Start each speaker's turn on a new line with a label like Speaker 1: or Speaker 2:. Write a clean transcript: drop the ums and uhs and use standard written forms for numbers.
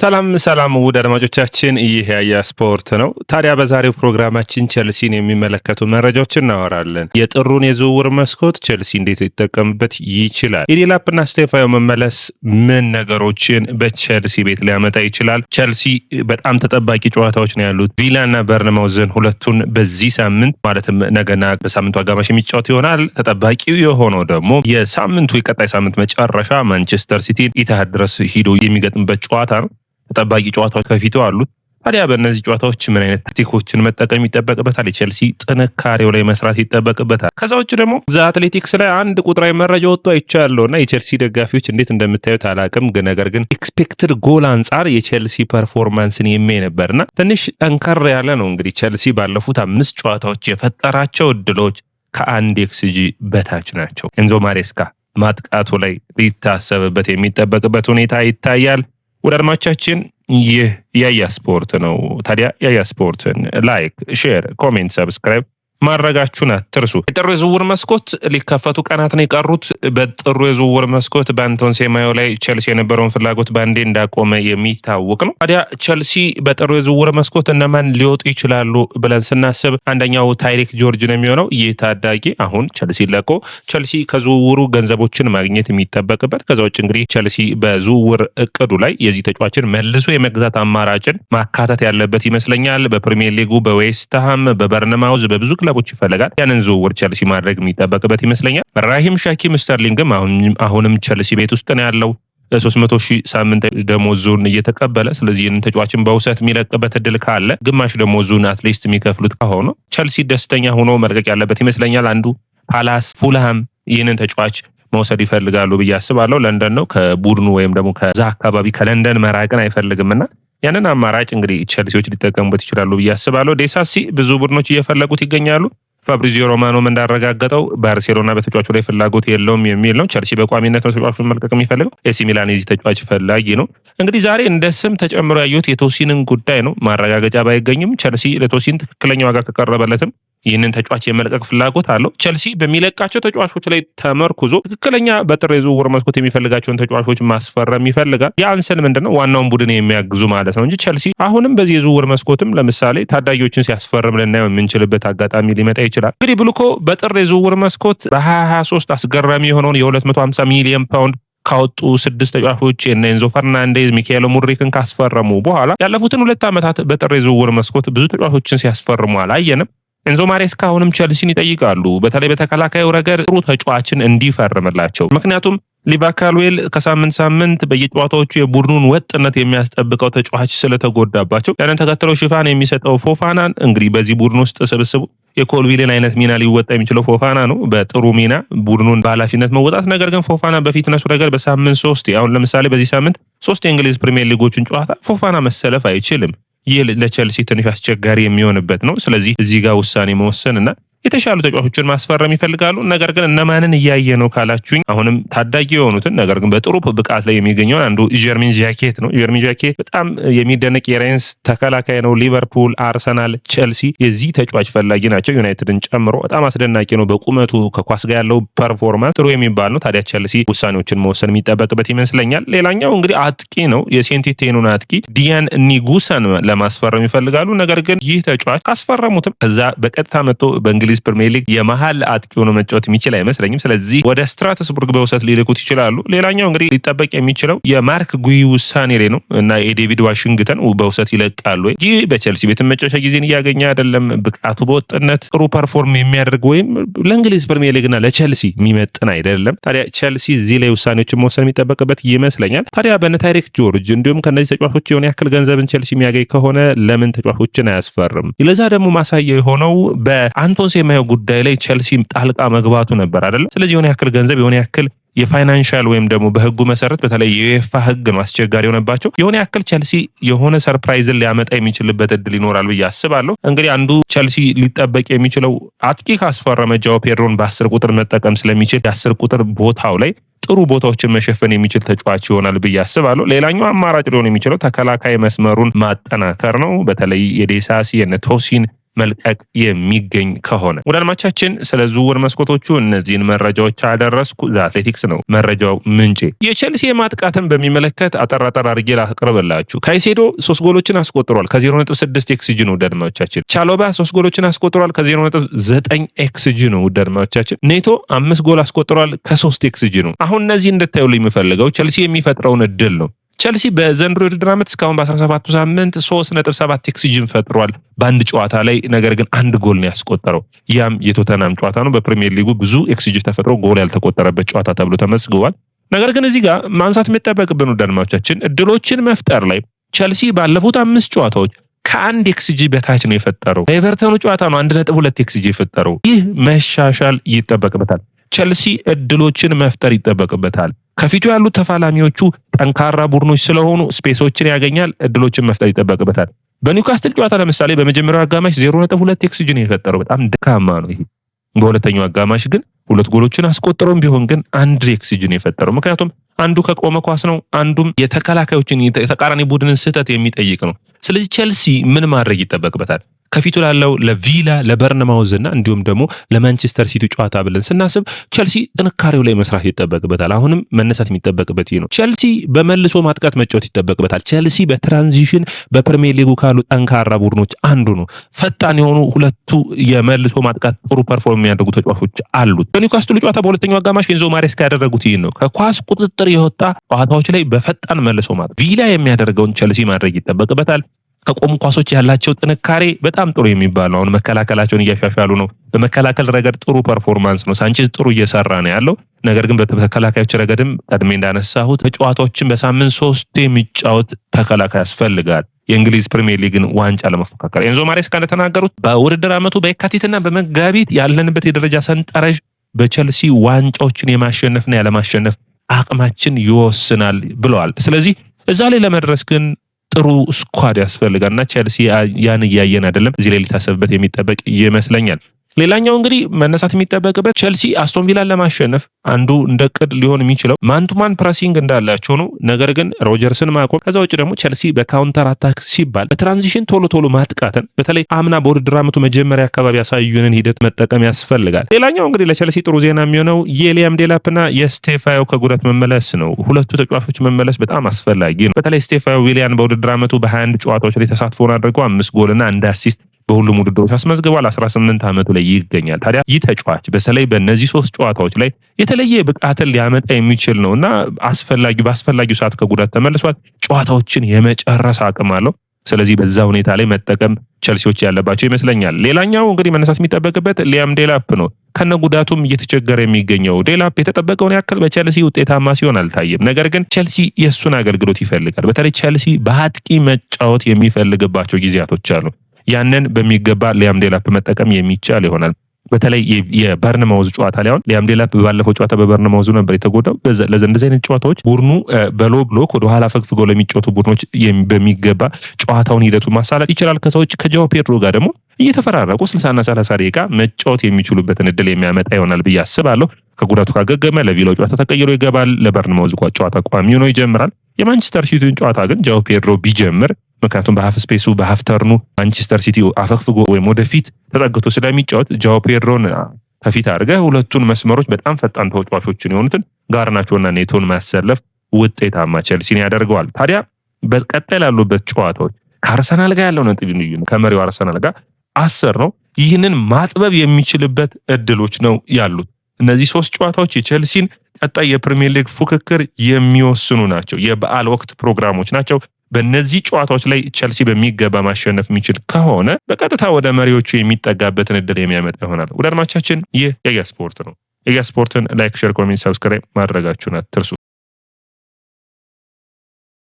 Speaker 1: ሰላም ውድ አድማጮቻችን፣ ይህ ያያ ስፖርት ነው። ታዲያ በዛሬው ፕሮግራማችን ቸልሲን የሚመለከቱ መረጃዎችን እናወራለን። የጥሩን የዝውውር መስኮት ቸልሲ እንዴት ሊጠቀምበት ይችላል? የዴላፕና ስቴፋዮ መመለስ ምን ነገሮችን በቸልሲ ቤት ሊያመጣ ይችላል? ቸልሲ በጣም ተጠባቂ ጨዋታዎች ነው ያሉት። ቪላና በርንማውዝን ሁለቱን በዚህ ሳምንት ማለትም ነገና በሳምንቱ አጋማሽ የሚጫወት ይሆናል። ተጠባቂው የሆነው ደግሞ የሳምንቱ የቀጣይ ሳምንት መጨረሻ ማንቸስተር ሲቲን ኢትሃድ ድረስ ሂዶ የሚገጥምበት ጨዋታ ነው። ተጠባቂ ጨዋታዎች ከፊቱ አሉት። ታዲያ በእነዚህ ጨዋታዎች ምን አይነት ታክቲኮችን መጠቀም ይጠበቅበታል? የቸልሲ ጥንካሬው ላይ መስራት ይጠበቅበታል። ከዛ ውጭ ደግሞ ዘ አትሌቲክስ ላይ አንድ ቁጥራዊ መረጃ ወጥቶ አይቻለሁና የቸልሲ ደጋፊዎች እንዴት እንደምታዩት አላቅም፣ ነገር ግን ኤክስፔክትድ ጎል አንጻር የቸልሲ ፐርፎርማንስን የሚያይ ነበርና ትንሽ ጠንከር ያለ ነው። እንግዲህ ቸልሲ ባለፉት 5 ጨዋታዎች የፈጠራቸው እድሎች ከ1 ኤክስጂ በታች ናቸው። ኤንዞ ማሬስካ ማጥቃቱ ላይ ሊታሰብበት የሚጠበቅበት ሁኔታ ይታያል። ወደ አድማጮቻችን ይህ ያያ ስፖርት ነው። ታዲያ ያያ ስፖርትን ላይክ፣ ሼር፣ ኮሜንት፣ ሰብስክራይብ ማድረጋችሁን አትርሱ። የጥሩ የዝውውር መስኮት ሊከፈቱ ቀናት ነው የቀሩት። በጥሩ የዝውውር መስኮት በአንቶን ሴማዮ ላይ ቸልሲ የነበረውን ፍላጎት ባንዴ እንዳቆመ የሚታወቅ ነው። ታዲያ ቸልሲ በጥሩ የዝውውር መስኮት እነማን ሊወጡ ይችላሉ ብለን ስናስብ አንደኛው ታይሪክ ጆርጅ ነው የሚሆነው። ይህ ታዳጊ አሁን ቸልሲ ለቆ ቸልሲ ከዝውውሩ ገንዘቦችን ማግኘት የሚጠበቅበት። ከዛ ውጭ እንግዲህ ቸልሲ በዝውውር እቅዱ ላይ የዚህ ተጫዋችን መልሶ የመግዛት አማራጭን ማካተት ያለበት ይመስለኛል። በፕሪሚየር ሊጉ በዌስትሃም በበርንማውዝ በብዙ ክለቦች ይፈልጋል። ያንን ዝውውር ቸልሲ ማድረግ የሚጠበቅበት ይመስለኛል። ራሂም ሻኪም ስተርሊንግም አሁንም ቸልሲ ቤት ውስጥ ነው ያለው 300,000 ሳምንት ደሞዙን እየተቀበለ። ስለዚህ ይህንን ተጫዋችን በውሰት የሚለቅበት እድል ካለ ግማሽ ደሞዙን አትሊስት የሚከፍሉት ከሆነ ቸልሲ ደስተኛ ሆኖ መልቀቅ ያለበት ይመስለኛል። አንዱ ፓላስ፣ ፉልሃም ይህንን ተጫዋች መውሰድ ይፈልጋሉ ብዬ አስባለሁ። ለንደን ነው ከቡድኑ ወይም ደግሞ ከዛ አካባቢ ከለንደን መራቅን አይፈልግምና ያንን አማራጭ እንግዲህ ቸልሲዎች ሊጠቀሙበት ይችላሉ ብዬ አስባለሁ። ዴሳሲ ብዙ ቡድኖች እየፈለጉት ይገኛሉ። ፋብሪዚዮ ሮማኖም እንዳረጋገጠው ባርሴሎና በተጫዋቹ ላይ ፍላጎት የለውም የሚል ነው። ቸልሲ በቋሚነት ነው ተጫዋቹን መልቀቅ የሚፈልገው። ኤሲ ሚላን የዚህ ተጫዋች ፈላጊ ነው። እንግዲህ ዛሬ እንደ ስም ተጨምሮ ያዩት የቶሲንን ጉዳይ ነው። ማረጋገጫ ባይገኝም ቸልሲ ለቶሲን ትክክለኛ ዋጋ ከቀረበለትም ይህንን ተጫዋች የመልቀቅ ፍላጎት አለው። ቸልሲ በሚለቃቸው ተጫዋቾች ላይ ተመርኩዞ ትክክለኛ በጥር የዝውውር መስኮት የሚፈልጋቸውን ተጫዋቾች ማስፈረም ይፈልጋል። የአንሰል ምንድነው ዋናውን ቡድን የሚያግዙ ማለት ነው እንጂ ቸልሲ አሁንም በዚህ የዝውውር መስኮትም ለምሳሌ ታዳጊዎችን ሲያስፈርም ልናየው የምንችልበት አጋጣሚ ሊመጣ ይችላል። እንግዲህ ብሉኮ በጥር የዝውውር መስኮት በ2023 አስገራሚ የሆነውን የ250 ሚሊዮን ፓውንድ ካወጡ 6 ተጫዋቾች ኤንዞ ፈርናንዴዝ፣ ሚካኤል ሙድሪክን ካስፈረሙ በኋላ ያለፉትን 2 ዓመታት በጥር የዝውውር መስኮት ብዙ ተጫዋቾችን ሲያስፈርሙ አላየንም። ኤንዞ ማሬስካ አሁንም ቸልሲን ይጠይቃሉ፣ በተለይ በተከላካዩ ረገድ ጥሩ ተጫዋችን እንዲፈርምላቸው። ምክንያቱም ሊቫካልዌል ከሳምንት ሳምንት በየጨዋታዎቹ የቡድኑን ወጥነት የሚያስጠብቀው ተጫዋች ስለተጎዳባቸው ያንን ተከትለው ሽፋን የሚሰጠው ፎፋናን እንግዲህ በዚህ ቡድን ውስጥ ስብስቡ የኮልቪልን አይነት ሚና ሊወጣ የሚችለው ፎፋና ነው። በጥሩ ሚና ቡድኑን በኃላፊነት መወጣት። ነገር ግን ፎፋና በፊትነሱ ረገድ በሳምንት 3 አሁን ለምሳሌ በዚህ ሳምንት 3 የእንግሊዝ ፕሪሚየር ሊጎችን ጨዋታ ፎፋና መሰለፍ አይችልም። ይህ ለቸልሲ ትንሽ አስቸጋሪ የሚሆንበት ነው። ስለዚህ እዚህ ጋር ውሳኔ መወሰንና የተሻሉ ተጫዋቾችን ማስፈረም ይፈልጋሉ። ነገር ግን እነማንን እያየ ነው ካላችሁኝ አሁንም ታዳጊ የሆኑትን ነገር ግን በጥሩ ብቃት ላይ የሚገኘውን አንዱ ጀርሚን ጃኬት ነው። ጀርሚን ጃኬት በጣም የሚደነቅ የሬንስ ተከላካይ ነው። ሊቨርፑል፣ አርሰናል፣ ቸልሲ የዚህ ተጫዋች ፈላጊ ናቸው። ዩናይትድን ጨምሮ በጣም አስደናቂ ነው። በቁመቱ ከኳስ ጋር ያለው ፐርፎርማንስ ጥሩ የሚባል ነው። ታዲያ ቸልሲ ውሳኔዎችን መወሰን የሚጠበቅበት ይመስለኛል። ሌላኛው እንግዲህ አጥቂ ነው። የሴንቲቴኑን አጥቂ ዲያን ኒጉሰን ለማስፈረም ይፈልጋሉ። ነገር ግን ይህ ተጫዋች ካስፈረሙትም ከዛ በቀጥታ መጥቶ በእንግሊዝ ፕሪሚየር ሊግ የመሃል አጥቂ ሆኖ መጫወት የሚችል አይመስለኝም። ስለዚህ ወደ ስትራስቡርግ በውሰት ሊልኩት ይችላሉ። ሌላኛው እንግዲህ ሊጠበቅ የሚችለው የማርክ ጉይ ውሳኔ ላይ ነው እና የዴቪድ ዋሽንግተን በውሰት ይለቃሉ ወይ? ይህ በቸልሲ ቤት መጫወቻ ጊዜን እያገኘ አይደለም። ብቃቱ በወጥነት ጥሩ ፐርፎርም የሚያደርግ ወይም ለእንግሊዝ ፕሪሚየር ሊግና ለቸልሲ የሚመጥን አይደለም። ታዲያ ቸልሲ እዚህ ላይ ውሳኔዎችን መወሰን የሚጠበቅበት ይመስለኛል። ታዲያ በነ ታይሪክ ጆርጅ እንዲሁም ከነዚህ ተጫዋቾች የሆነ ያክል ገንዘብን ቸልሲ የሚያገኝ ከሆነ ለምን ተጫዋቾችን አያስፈርም? ለዛ ደግሞ ማሳያ የሆነው በአንቶን ሴማዮ ጉዳይ ላይ ቸልሲ ጣልቃ መግባቱ ነበር አይደለም። ስለዚህ የሆነ ያክል ገንዘብ የሆነ ያክል የፋይናንሻል ወይም ደግሞ በህጉ መሰረት በተለይ የዩኤፋ ህግ ነው አስቸጋሪ የሆነባቸው። የሆነ ያክል ቸልሲ የሆነ ሰርፕራይዝን ሊያመጣ የሚችልበት እድል ይኖራል ብዬ አስባለሁ። እንግዲህ አንዱ ቸልሲ ሊጠበቅ የሚችለው አጥቂ ካስፈረመ ጃኦ ፔድሮን በ10 ቁጥር መጠቀም ስለሚችል የ10 ቁጥር ቦታው ላይ ጥሩ ቦታዎችን መሸፈን የሚችል ተጫዋች ይሆናል ብዬ አስባለሁ። ሌላኛው አማራጭ ሊሆን የሚችለው ተከላካይ መስመሩን ማጠናከር ነው። በተለይ የዴሳሲ የነቶሲን መልቀቅ የሚገኝ ከሆነ። ወደ አድማቻችን ስለ ዝውውር መስኮቶቹ እነዚህን መረጃዎች አደረስኩ። አትሌቲክስ ነው መረጃው ምንጭ። የቼልሲ ማጥቃትን በሚመለከት አጠራጠር አድርጌ ላቅርብላችሁ። ካይሴዶ 3 ጎሎችን አስቆጥሯል ከ0.6 ኤክስጂ ነው ውድ አድማጮቻችን። ቻሎባ 3 ጎሎችን አስቆጥሯል ከ0.9 ኤክስጂ ነው ውድ አድማጮቻችን። ኔቶ 5 ጎል አስቆጥሯል ከ3 ኤክስጂ ነው። አሁን እነዚህ እንድታዩልኝ የምፈልገው ቼልሲ የሚፈጥረውን እድል ነው። ቼልሲ በዘንድሮ የውድድር ዓመት እስካሁን በ17ቱ ሳምንት 3.7 ኤክስጂን ፈጥሯል በአንድ ጨዋታ ላይ። ነገር ግን 1 ጎል ነው ያስቆጠረው። ያም የቶተናም ጨዋታ ነው። በፕሪሚየር ሊጉ ብዙ ኤክስጂ ተፈጥሮ ጎል ያልተቆጠረበት ጨዋታ ተብሎ ተመዝግቧል። ነገር ግን እዚህ ጋር ማንሳት የሚጠበቅብን ውድ አድማጮቻችን እድሎችን መፍጠር ላይ ቼልሲ ባለፉት 5 ጨዋታዎች ከ1 ኤክስጂ በታች ነው የፈጠረው። በኤቨርተኑ ጨዋታ ነው 1.2 ኤክስጂ የፈጠረው። ይህ መሻሻል ይጠበቅበታል። ቼልሲ እድሎችን መፍጠር ይጠበቅበታል። ከፊቱ ያሉት ተፋላሚዎቹ ጠንካራ ቡድኖች ስለሆኑ ስፔሶችን ያገኛል፣ እድሎችን መፍጠር ይጠበቅበታል። በኒውካስትል ጨዋታ ለምሳሌ በመጀመሪያው አጋማሽ 0.2 ኤክስጂ ነው የፈጠረው። በጣም ደካማ ነው ይሄ። በሁለተኛው አጋማሽ ግን 2 ጎሎችን አስቆጥሮም ቢሆን ግን 1 ኤክስጂ ነው የፈጠረው። ምክንያቱም አንዱ ከቆመ ኳስ ነው፣ አንዱም የተከላካዮችን የተቃራኒ ቡድንን ስህተት የሚጠይቅ ነው። ስለዚህ ቼልሲ ምን ማድረግ ይጠበቅበታል? ከፊቱ ላለው ለቪላ ለበርንማውዝ እና እንዲሁም ደግሞ ለማንቸስተር ሲቲ ጨዋታ ብለን ስናስብ ቼልሲ ጥንካሬው ላይ መስራት ይጠበቅበታል። አሁንም መነሳት የሚጠበቅበት ይህ ነው። ቼልሲ በመልሶ ማጥቃት መጫወት ይጠበቅበታል። ቼልሲ በትራንዚሽን በፕሪሚየር ሊጉ ካሉ ጠንካራ ቡድኖች አንዱ ነው። ፈጣን የሆኑ ሁለቱ የመልሶ ማጥቃት ጥሩ ፐርፎርም የሚያደርጉ ተጫዋቾች አሉት። በኒውካስትሉ ጨዋታ በሁለተኛው አጋማሽ ኤንዞ ማሬስካ ያደረጉት ይህን ነው። ከኳስ ቁጥጥር የወጣ ጨዋታዎች ላይ በፈጣን መልሶ ማጥቃት ቪላ የሚያደርገውን ቼልሲ ማድረግ ይጠበቅበታል። ከቆሙ ኳሶች ያላቸው ጥንካሬ በጣም ጥሩ የሚባል ነው። አሁን መከላከላቸውን እያሻሻሉ ነው። በመከላከል ረገድ ጥሩ ፐርፎርማንስ ነው። ሳንቼዝ ጥሩ እየሰራ ነው ያለው። ነገር ግን በተከላካዮች ረገድም ቀድሜ እንዳነሳሁት ተጫዋቾችን በሳምንት 3 የሚጫወት ተከላካይ ያስፈልጋል የእንግሊዝ ፕሪሚየር ሊግን ዋንጫ ለመፎካከር። ኤንዞ ማሬስካ እንደተናገሩት በውድድር ዓመቱ በየካቲትና በመጋቢት ያለንበት የደረጃ ሰንጠረዥ በቼልሲ ዋንጫዎችን የማሸነፍና ያለማሸነፍ አቅማችን ይወስናል ብለዋል። ስለዚህ እዛ ላይ ለመድረስ ግን ጥሩ ስኳድ ያስፈልጋልና ቼልሲ ያን እያየን አይደለም። እዚህ ላይ ሊታሰብበት የሚጠበቅ ይመስለኛል። ሌላኛው እንግዲህ መነሳት የሚጠበቅበት ቼልሲ አስቶን ቪላን ለማሸነፍ አንዱ እንደ ቅድ ሊሆን የሚችለው ማንቱማን ፕሬሲንግ እንዳላቸው ነው። ነገር ግን ሮጀርስን ማቆም፣ ከዛ ውጭ ደግሞ ቼልሲ በካውንተር አታክ ሲባል በትራንዚሽን ቶሎ ማጥቃትን በተለይ አምና በውድድር ዓመቱ መጀመሪያ አካባቢ ያሳዩንን ሂደት መጠቀም ያስፈልጋል። ሌላኛው እንግዲህ ለቼልሲ ጥሩ ዜና የሚሆነው የሊያም ዴላፕና የስቴፋዮ ከጉዳት መመለስ ነው። ሁለቱ ተጫዋቾች መመለስ በጣም አስፈላጊ ነው። በተለይ ስቴፋዮ ዊሊያን በውድድር ዓመቱ በ21 ጨዋታዎች ላይ ተሳትፎን አድርገው 5 ጎልና 1 አሲስት በሁሉም ውድድሮች አስመዝግቧል። 18 ዓመቱ ላይ ይገኛል። ታዲያ ይህ ተጫዋች በተለይ በእነዚህ 3 ጨዋታዎች ላይ የተለየ ብቃትን ሊያመጣ የሚችል ነውና በአስፈላጊው ሰዓት ከጉዳት ተመልሷል። ጨዋታዎችን የመጨረስ አቅም አለው። ስለዚህ በዛ ሁኔታ ላይ መጠቀም ቼልሲዎች ያለባቸው ይመስለኛል። ሌላኛው እንግዲህ መነሳት የሚጠበቅበት ሊያም ዴላፕ ነው። ከነ ጉዳቱም እየተቸገረ የሚገኘው ዴላፕ የተጠበቀውን ያክል በቼልሲ ውጤታማ ሲሆን አልታየም። ነገር ግን ቼልሲ የእሱን አገልግሎት ይፈልጋል። በተለይ ቼልሲ በአጥቂ መጫወት የሚፈልግባቸው ጊዜያቶች አሉ። ያንን በሚገባ ሊያም ዴላፕ መጠቀም የሚቻል ይሆናል። በተለይ የበርንማውዝ ጨዋታ ላይ አሁን ሊያም ዴላፕ ባለፈው ጨዋታ በበርንማውዝ ነበር የተጎዳው። ለእንደዚህ አይነት ጨዋታዎች ቡድኑ በሎ ብሎክ ወደ ኋላ ፈግፍገው ለሚጫወቱ ቡድኖች በሚገባ ጨዋታውን ሂደቱን ማሳለጥ ይችላል። ከሰዎች ከጃኦ ፔድሮ ጋር ደግሞ እየተፈራረቁ 60ና 30 ደቂቃ መጫወት የሚችሉበትን እድል የሚያመጣ ይሆናል ብዬ አስባለሁ። ከጉዳቱ ካገገመ ለቪላው ጨዋታ ተቀይሮ ይገባል። ለበርንማውዝ ጨዋታ ቋሚ ሆኖ ይጀምራል። የማንቸስተር ሲቲን ጨዋታ ግን ጃኦ ፔድሮ ቢጀምር ምክንያቱም በሀፍ ስፔሱ በሀፍ ተርኑ ማንቸስተር ሲቲ አፈግፍጎ ወይም ወደፊት ተጠግቶ ስለሚጫወት ጃኦ ፔድሮን ከፊት አድርገህ ሁለቱን መስመሮች በጣም ፈጣን ተጫዋቾችን የሆኑትን ጋርናቾና ኔቶን ማሰለፍ ውጤታማ ቼልሲን ያደርገዋል። ታዲያ በቀጣይ ያሉበት ጨዋታዎች ከአርሰናል ጋር ያለው ነጥብ ልዩነት ከመሪው አርሰናል ጋር 10 ነው። ይህንን ማጥበብ የሚችልበት እድሎች ነው ያሉት። እነዚህ 3 ጨዋታዎች የቼልሲን ቀጣይ የፕሪሚየር ሊግ ፉክክር የሚወስኑ ናቸው። የበዓል ወቅት ፕሮግራሞች ናቸው። በእነዚህ ጨዋታዎች ላይ ቼልሲ በሚገባ ማሸነፍ የሚችል ከሆነ በቀጥታ ወደ መሪዎቹ የሚጠጋበትን እድል የሚያመጣ ይሆናል። ወደ አድማቻችን ይህ የያ ስፖርት ነው። የያ ስፖርትን ላይክ፣ ሼር፣ ኮሜንት፣ ሰብስክራይብ ማድረጋችሁን አትርሱ።